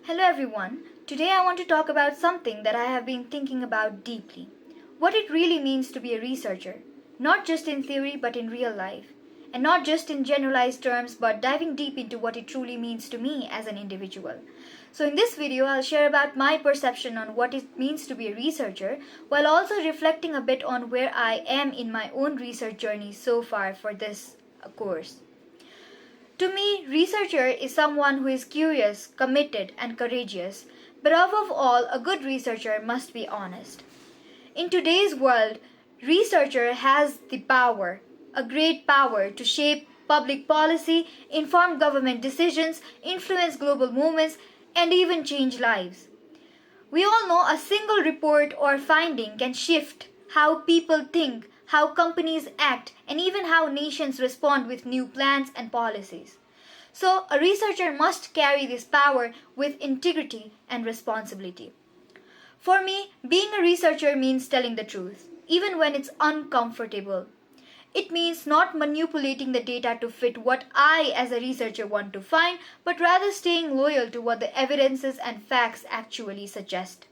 Hello everyone. Today I want to talk about something that I have been thinking about deeply. What it really means to be a researcher, not just in theory but in real life. And not just in generalized terms but diving deep into what it truly means to me as an individual. So in this video I'll share about my perception on what it means to be a researcher while also reflecting a bit on where I am in my own research journey so far for this course. To me, researcher is someone who is curious, committed, and courageous, but above all, a good researcher must be honest. In today's world, researcher has the power, a great power to shape public policy, inform government decisions, influence global movements, and even change lives. We all know a single report or finding can shift how people think, how companies act, and even how nations respond with new plans and policies. So, a researcher must carry this power with integrity and responsibility. For me, being a researcher means telling the truth, even when it's uncomfortable. It means not manipulating the data to fit what I as a researcher want to find, but rather staying loyal to what the evidences and facts actually suggest.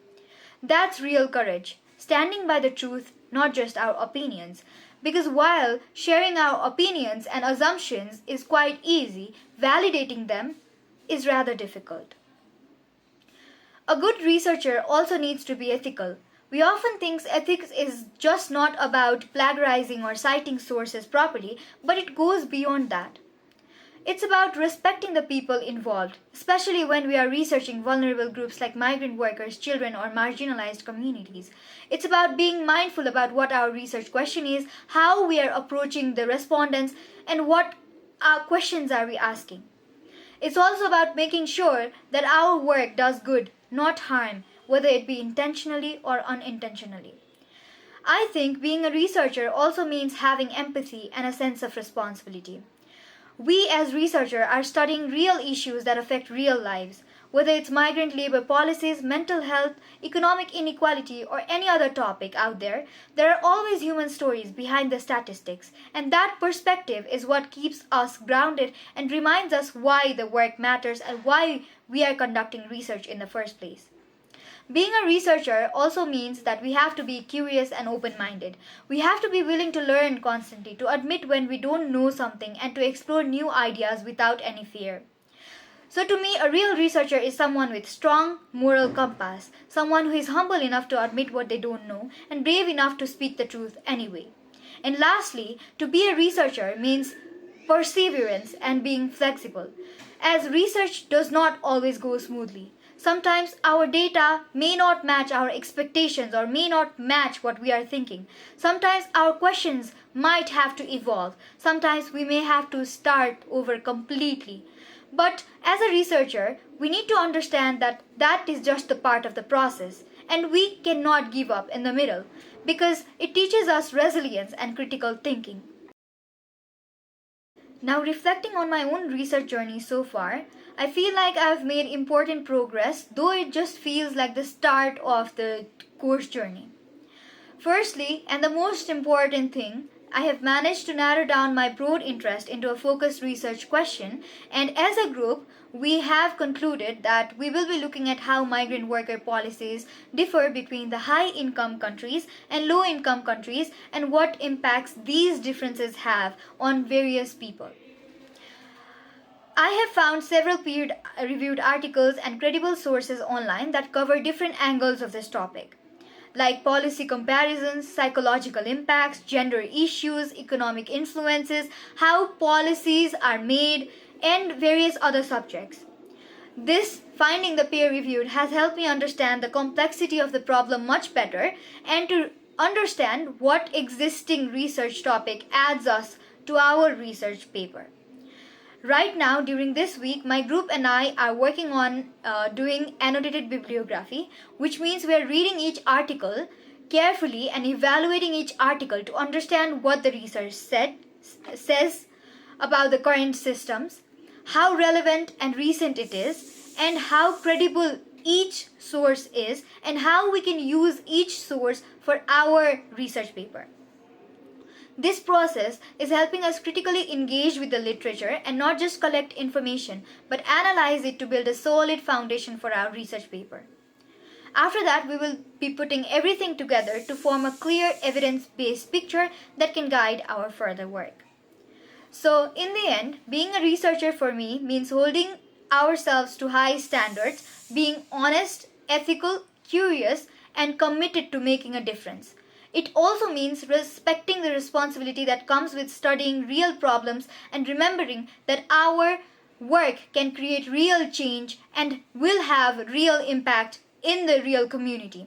That's real courage, standing by the truth, not just our opinions. Because while sharing our opinions and assumptions is quite easy, validating them is rather difficult. A good researcher also needs to be ethical. We often think ethics is just not about plagiarizing or citing sources properly, but it goes beyond that. It's about respecting the people involved, especially when we are researching vulnerable groups like migrant workers, children, or marginalized communities. It's about being mindful about what our research question is, how we are approaching the respondents, and what questions are we asking. It's also about making sure that our work does good, not harm, whether it be intentionally or unintentionally. I think being a researcher also means having empathy and a sense of responsibility. We as researchers are studying real issues that affect real lives, whether it's migrant labor policies, mental health, economic inequality, or any other topic out there. There are always human stories behind the statistics, and that perspective is what keeps us grounded and reminds us why the work matters and why we are conducting research in the first place. Being a researcher also means that we have to be curious and open minded. We have to be willing to learn constantly, to admit when we don't know something, and to explore new ideas without any fear. So, to me, a real researcher is someone with strong moral compass, someone who is humble enough to admit what they don't know, and brave enough to speak the truth anyway. And lastly, to be a researcher means perseverance and being flexible, as research does not always go smoothly. Sometimes our data may not match our expectations or may not match what we are thinking. Sometimes our questions might have to evolve. Sometimes we may have to start over completely. But as a researcher, we need to understand that that is just the part of the process, and we cannot give up in the middle because it teaches us resilience and critical thinking. Now, reflecting on my own research journey so far, I feel like I've made important progress, though it just feels like the start of the course journey. Firstly, and the most important thing, I have managed to narrow down my broad interest into a focused research question, and as a group, we have concluded that we will be looking at how migrant worker policies differ between the high income countries and low income countries and what impacts these differences have on various people. I have found several peer-reviewed articles and credible sources online that cover different angles of this topic, like policy comparisons, psychological impacts, gender issues, economic influences, how policies are made, and various other subjects. This finding the peer reviewed has helped me understand the complexity of the problem much better and to understand what existing research topic adds us to our research paper. Right now, during this week, my group and I are working on doing annotated bibliography, which means we are reading each article carefully and evaluating each article to understand what the research says about the current systems, how relevant and recent it is, and how credible each source is, and how we can use each source for our research paper. This process is helping us critically engage with the literature and not just collect information, but analyze it to build a solid foundation for our research paper. After that, we will be putting everything together to form a clear evidence-based picture that can guide our further work. So, in the end, being a researcher for me means holding ourselves to high standards, being honest, ethical, curious, and committed to making a difference. It also means respecting the responsibility that comes with studying real problems and remembering that our work can create real change and will have real impact in the real community.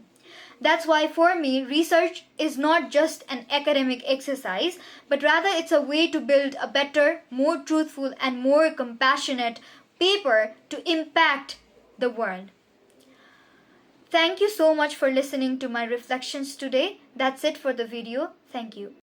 That's why for me, research is not just an academic exercise, but rather it's a way to build a better, more truthful, and more compassionate paper to impact the world. Thank you so much for listening to my reflections today. That's it for the video. Thank you.